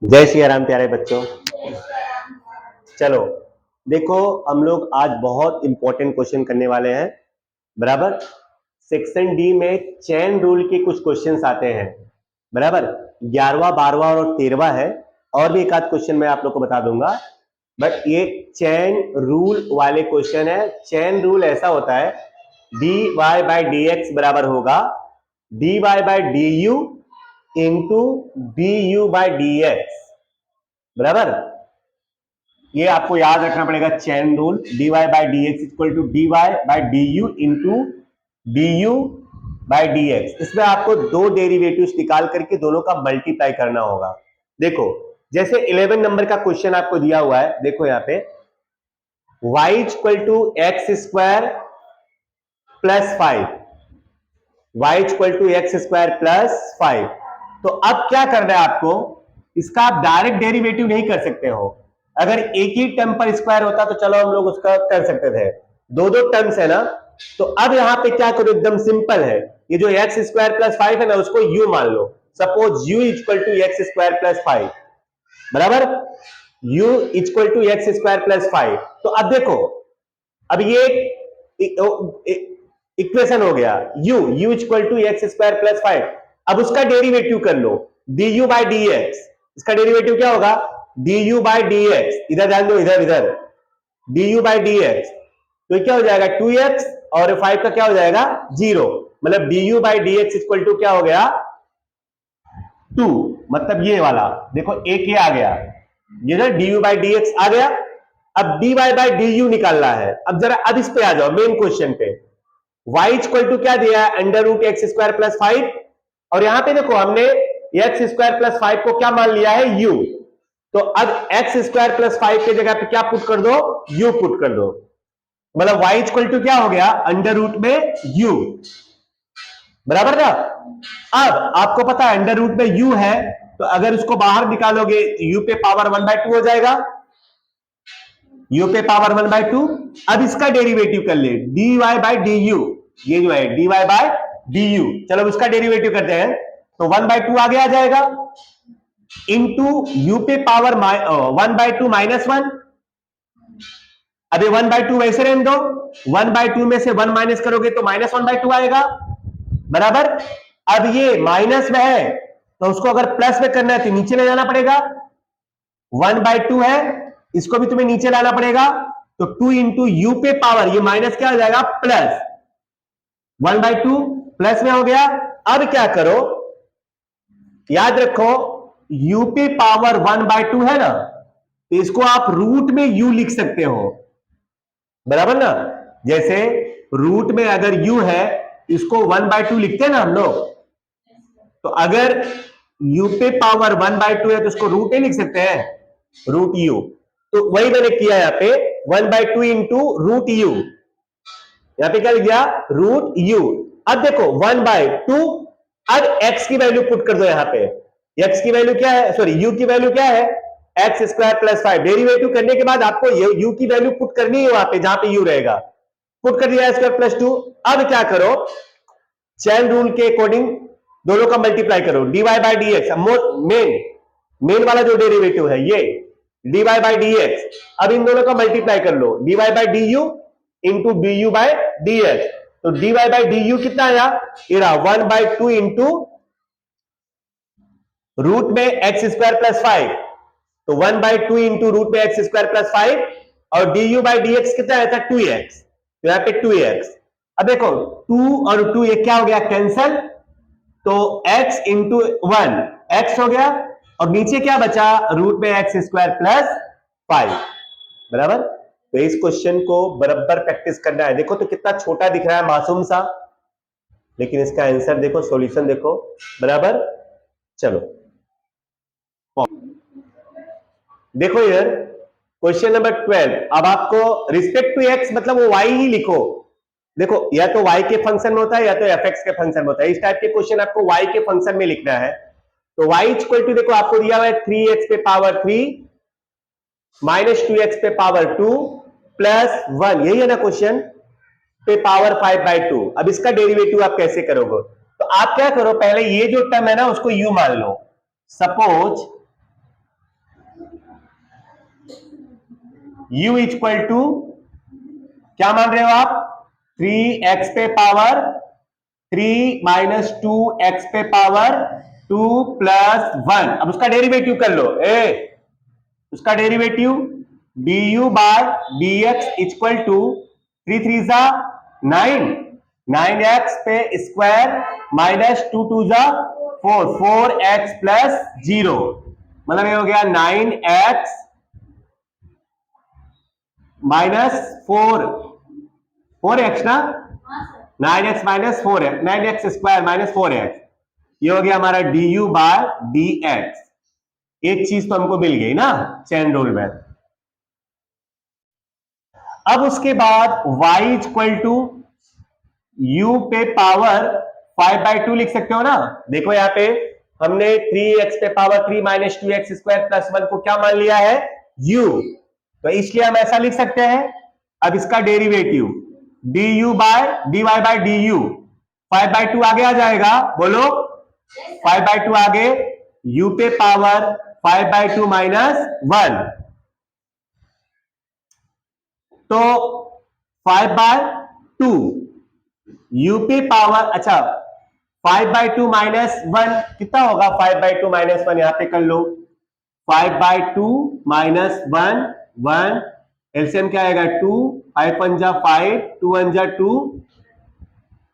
जय श्री राम प्यारे बच्चों। चलो देखो, हम लोग आज बहुत इंपॉर्टेंट क्वेश्चन करने वाले हैं। बराबर, सेक्शन डी में चेन रूल के कुछ क्वेश्चंस आते हैं। बराबर, 11वां 12वां और 13वां है, और भी एक आध क्वेश्चन मैं आप लोग को बता दूंगा, बट ये चेन रूल वाले क्वेश्चन है। चेन रूल ऐसा होता है, d y by d x बराबर होगा d y by d u into d u by d x. बराबर, ये आपको याद रखना पड़ेगा। Chain rule, d y by d x equal to d y by d u into d u by d x. इसमें आपको दो derivatives निकाल करके दोनों का मल्टीप्लाई करना होगा। देखो, जैसे 11 नंबर का क्वेश्चन आपको दिया हुआ है, देखो यहां पे y equal to x square plus 5, y equal to x square plus 5। तो अब क्या करना है आपको, इसका आप डायरेक्ट डेरिवेटिव नहीं कर सकते हो। अगर एक ही टर्म पर स्क्वायर होता तो चलो हम लोग उसका कर सकते थे, दो दो टर्म्स है ना। तो अब यहां पे क्या करो, एकदम सिंपल है। ये जो एक्स स्क्वायर प्लस 5 है ना, उसको u मान लो। Suppose u equal to x square plus 5, बराबर, u equal to x square plus 5। तो अब देखो, अब ये इक्वेशन हो गया u equal to x square plus 5। अब उसका डेरिवेटिव कर लो, d u by d x. इसका डेरिवेटिव क्या होगा, d u by d x. इधर ध्यान दो, इधर इधर d u by d x. तो क्या हो जाएगा 2x, और 5 का क्या हो जाएगा 0। मतलब d u by d x equal to क्या हो गया 2। मतलब ये वाला देखो, एक ये आ गया, ये ना d u by d x आ गया। अब d y by d u निकालना है। अब जरा अब इस पे आ जाओ, मेन क्वेश्चन पे। y इक्वल टू क्या दिया है, under root x square plus 5। और यहां पे देखो, हमने एक्स स्क्वायर प्लस 5 को क्या मान लिया है, u। तो अब एक्स स्क्वायर प्लस 5 के जगह पे क्या पुट कर दो, u पुट कर दो। मतलब y इक्वल टू क्या हो गया, अंडर रूट में u। बराबर ना। अब आपको पता है अंडर रूट में u है, तो अगर उसको बाहर निकालोगे u पे पावर 1/2 हो जाएगा, u पे पावर 1/2। अब इसका डेरिवेटिव कर ले, dy बाई डी यू। ये जो है dy बाई डी यू, चलो उसका डेरिवेटिव करते हैं। तो 1/2 आगे आ जाएगा, इंटू u पे पावर 1/2 माइनस 1। अभी 1/2 वैसे रहने दो, 1/2 में से 1 माइनस करोगे तो माइनस 1/2 आएगा। बराबर, अब ये माइनस में है, तो उसको अगर प्लस में करना है तो नीचे ले जाना पड़ेगा। 1/2 है, इसको भी तुम्हें नीचे लाना पड़ेगा। तो 2 इंटू यू पे पावर, ये माइनस क्या हो जाएगा प्लस 1/2, प्लस में हो गया। अब क्या करो, याद रखो u पे पावर 1/2 है ना, तो इसको आप रूट में u लिख सकते हो। बराबर ना, जैसे रूट में अगर u है, इसको 1/2 लिखते हैं ना हम लोग। तो अगर u पे पावर 1/2 है तो इसको रूट नहीं लिख सकते हैं, रूट u। तो वही मैंने किया यहां पे, 1/2 इंटू रूट u। यहां पे क्या लिख दिया, रूट u। अब देखो 1/2, अब x की वैल्यू पुट कर दो यहां पे। x की वैल्यू क्या है, सॉरी u की वैल्यू क्या है, एक्स स्क्वायर प्लस 5। डेरिवेटिव करने के बाद आपको u की वैल्यू पुट करनी है वहां पे जहां पे u रहेगा। पुट कर दिया स्क्वायर प्लस 2। अब क्या करो, चेन रूल के अकॉर्डिंग दोनों का मल्टीप्लाई करो, d y by d x. Main वाला जो डेरिवेटिव है ये d y by d x. अब इन दोनों का मल्टीप्लाई कर लो, d y by d u into d u by d x. तो d y by d u कितना आया, ये रहा 1/2 इंटू रूट में एक्स स्क्वायर प्लस 5। तो 1/2 इंटू रूट में एक्स स्क्वायर प्लस 5, और d u by d x कितना आया था 2x। तो यहां पे 2x। अब देखो 2 और 2 ये क्या हो गया कैंसल, तो x इंटू 1 x हो गया, और नीचे क्या बचा, रूट में एक्स स्क्वायर प्लस 5। बराबर। तो इस क्वेश्चन को बराबर प्रैक्टिस करना है। देखो तो कितना छोटा दिख रहा है, मासूम सा, लेकिन इसका आंसर देखो, सॉल्यूशन देखो। बराबर, चलो देखो इधर क्वेश्चन नंबर 12। अब आपको रिस्पेक्ट टू एक्स मतलब वो y ही लिखो। देखो या तो y के फंक्शन में होता है या तो fx के फंक्शन में होता है। इस टाइप के क्वेश्चन आपको y के फंक्शन में लिखना है। तो y इक्वल टू देखो आपको दिया हुआ है 3x पे पावर 3 माइनस 2x पे पावर 2 प्लस 1, यही है ना क्वेश्चन, पे पावर 5/2। अब इसका डेरिवेटिव आप कैसे करोगे, तो आप क्या करो, पहले ये जो टर्म है ना उसको u मान लो। सपोज u इक्वल टू क्या मान रहे हो आप, 3x पे पावर 3 माइनस 2x पे पावर 2 प्लस 1। अब उसका डेरिवेटिव कर लो, उसका derivative du by dx equal to 3 3 जा 9, 9x पे स्क्वायर माइनस 2 2 जा 4, 4x प्लस 0, मतलब ये हो गया 9x माइनस 4x ना, 9x minus 4x, 9x square minus 4x, ये हो गया हमारा du बाय dx। एक चीज तो हमको मिल गई ना चैन रूल में। अब उसके बाद y इक्वल टू u पे पावर 5/2 लिख सकते हो ना। देखो यहां पे हमने 3x पे power 3 minus 2x square plus 1 को क्या मान लिया है, u, तो इसलिए हम ऐसा लिख सकते हैं। अब इसका derivative du by dy by du 5/2 आगे आ जाएगा, बोलो 5/2 आगे, u पे पावर 5/2 माइनस 1, तो 5/2 u पे पावर, अच्छा 5/2 माइनस 1 कितना होगा, 5/2 माइनस 1 यहां पे कर लो, 5/2 माइनस 1, 1 एलसीएम क्या आएगा 2, 5 1 जा 5, 2 1 जा 2,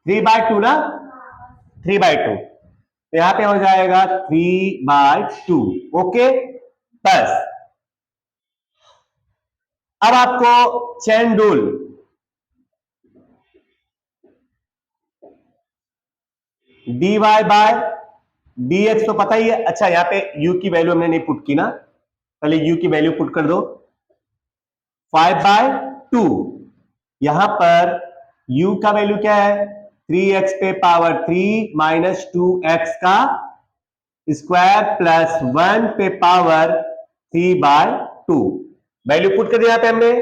3/2 ना, 3/2, तो यहां पे हो जाएगा 3/2। ओके, बस अब आपको chain rule dy by dx तो पता ही है। अच्छा यहां पे u की वैल्यू हमने नहीं पुट की ना, पहले u की वैल्यू पुट कर दो, 5/2, यहां पर u का वैल्यू क्या है, 3x पे पावर 3 माइनस 2x का स्क्वायर प्लस 1 पे पावर 3/2, वैल्यू पुट कर दिया यहां पे हमने।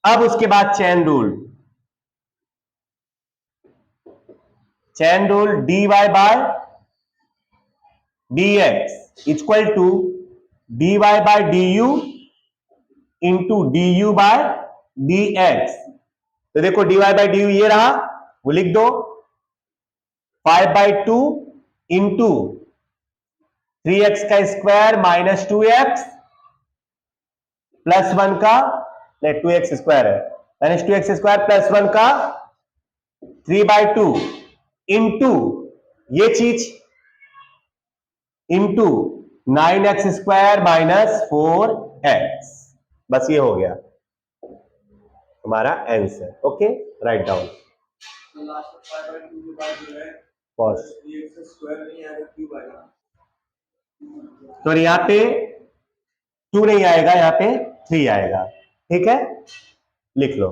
अब उसके बाद chain rule dy by dx equal to dy by du into du by dx। तो देखो dy बाय du ये रहा, वो लिख दो, 5/2 इंटू 3x का स्क्वायर माइनस 2x प्लस 1 का, नहीं 2x स्क्वायर है, माइनस 2x स्क्वायर प्लस 1 का 3/2 इंटू ये चीज into 9x square minus 4x, बस ये हो गया हमारा आंसर। Okay, write down. तो यहां पे 2 नहीं आएगा, यहां पे 3 आएगा, ठीक है, लिख लो।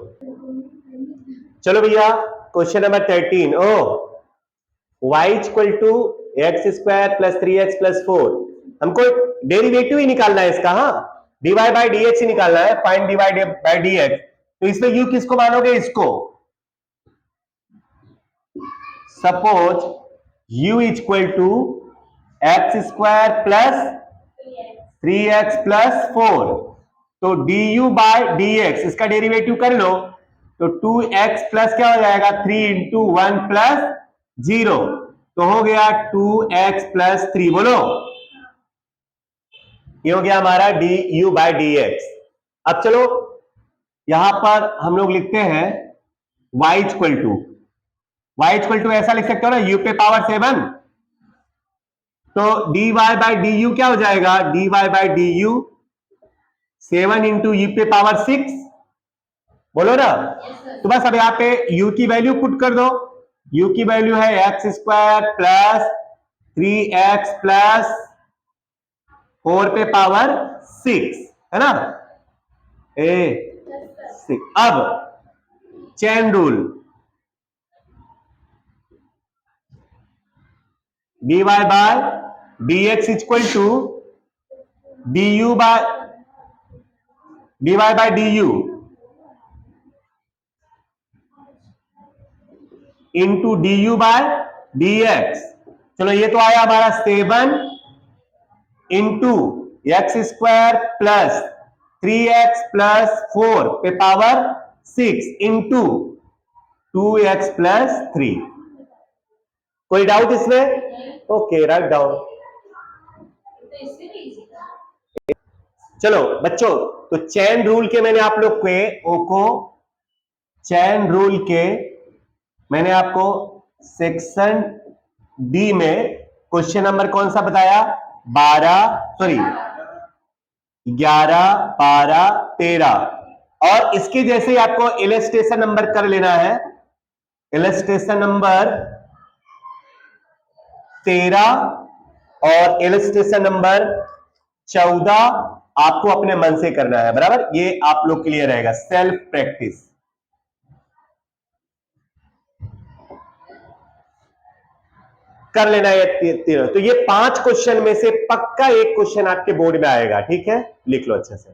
चलो भैया question number 13, y equal to x square plus 3x plus 4, हमको डेरिवेटिव ही निकालना है इसका, हाँ dy बाय dx ही निकालना है, फाइंड dy बाय dx। तो इसमें u किसको मानोगे, इसको, suppose u equal to x square plus 3x plus 4, तो du बाय dx इसका डेरिवेटिव कर लो, तो 2x प्लस क्या हो जाएगा 3 इंटू 1 प्लस 0, तो हो गया 2x प्लस 3, बोलो ये हो गया हमारा du बाय dx। अब चलो यहां पर हम लोग लिखते हैं y इक्वल टू ऐसा लिख सकते हो ना, u पे पावर 7, तो dy बाय du क्या हो जाएगा, dy by du 7 into u पे पावर 6, बोलो ना। तो बस अब यहाँ पे u की वैल्यू पुट कर दो, u की वैल्यू है x square plus 3x plus 4 पे पावर 6, है ना, 6। अब chain rule dy by dx equal to du by dy by du into du by dx। चलो ये तो आया हमारा 7 into x square plus 3x plus 4 पे पावर 6 इंटू 2x प्लस 3। कोई डाउट इसमें? Okay, write down. चलो बच्चों, तो चैन रूल के मैंने आप लोग को चैन रूल के मैंने आपको सेक्शन डी में क्वेश्चन नंबर कौन सा बताया? 11, 12, 13। और इसके जैसे ही आपको इलस्ट्रेशन नंबर कर लेना है। इलस्ट्रेशन नंबर 13 और इलस्ट्रेशन नंबर 14 आपको अपने मन से करना है, बराबर। ये आप लोग के लिए रहेगा सेल्फ प्रैक्टिस। कर लेना है तो ये 5 क्वेश्चन में से पक्का एक क्वेश्चन आपके बोर्ड में आएगा, ठीक है? लिख लो अच्छे से।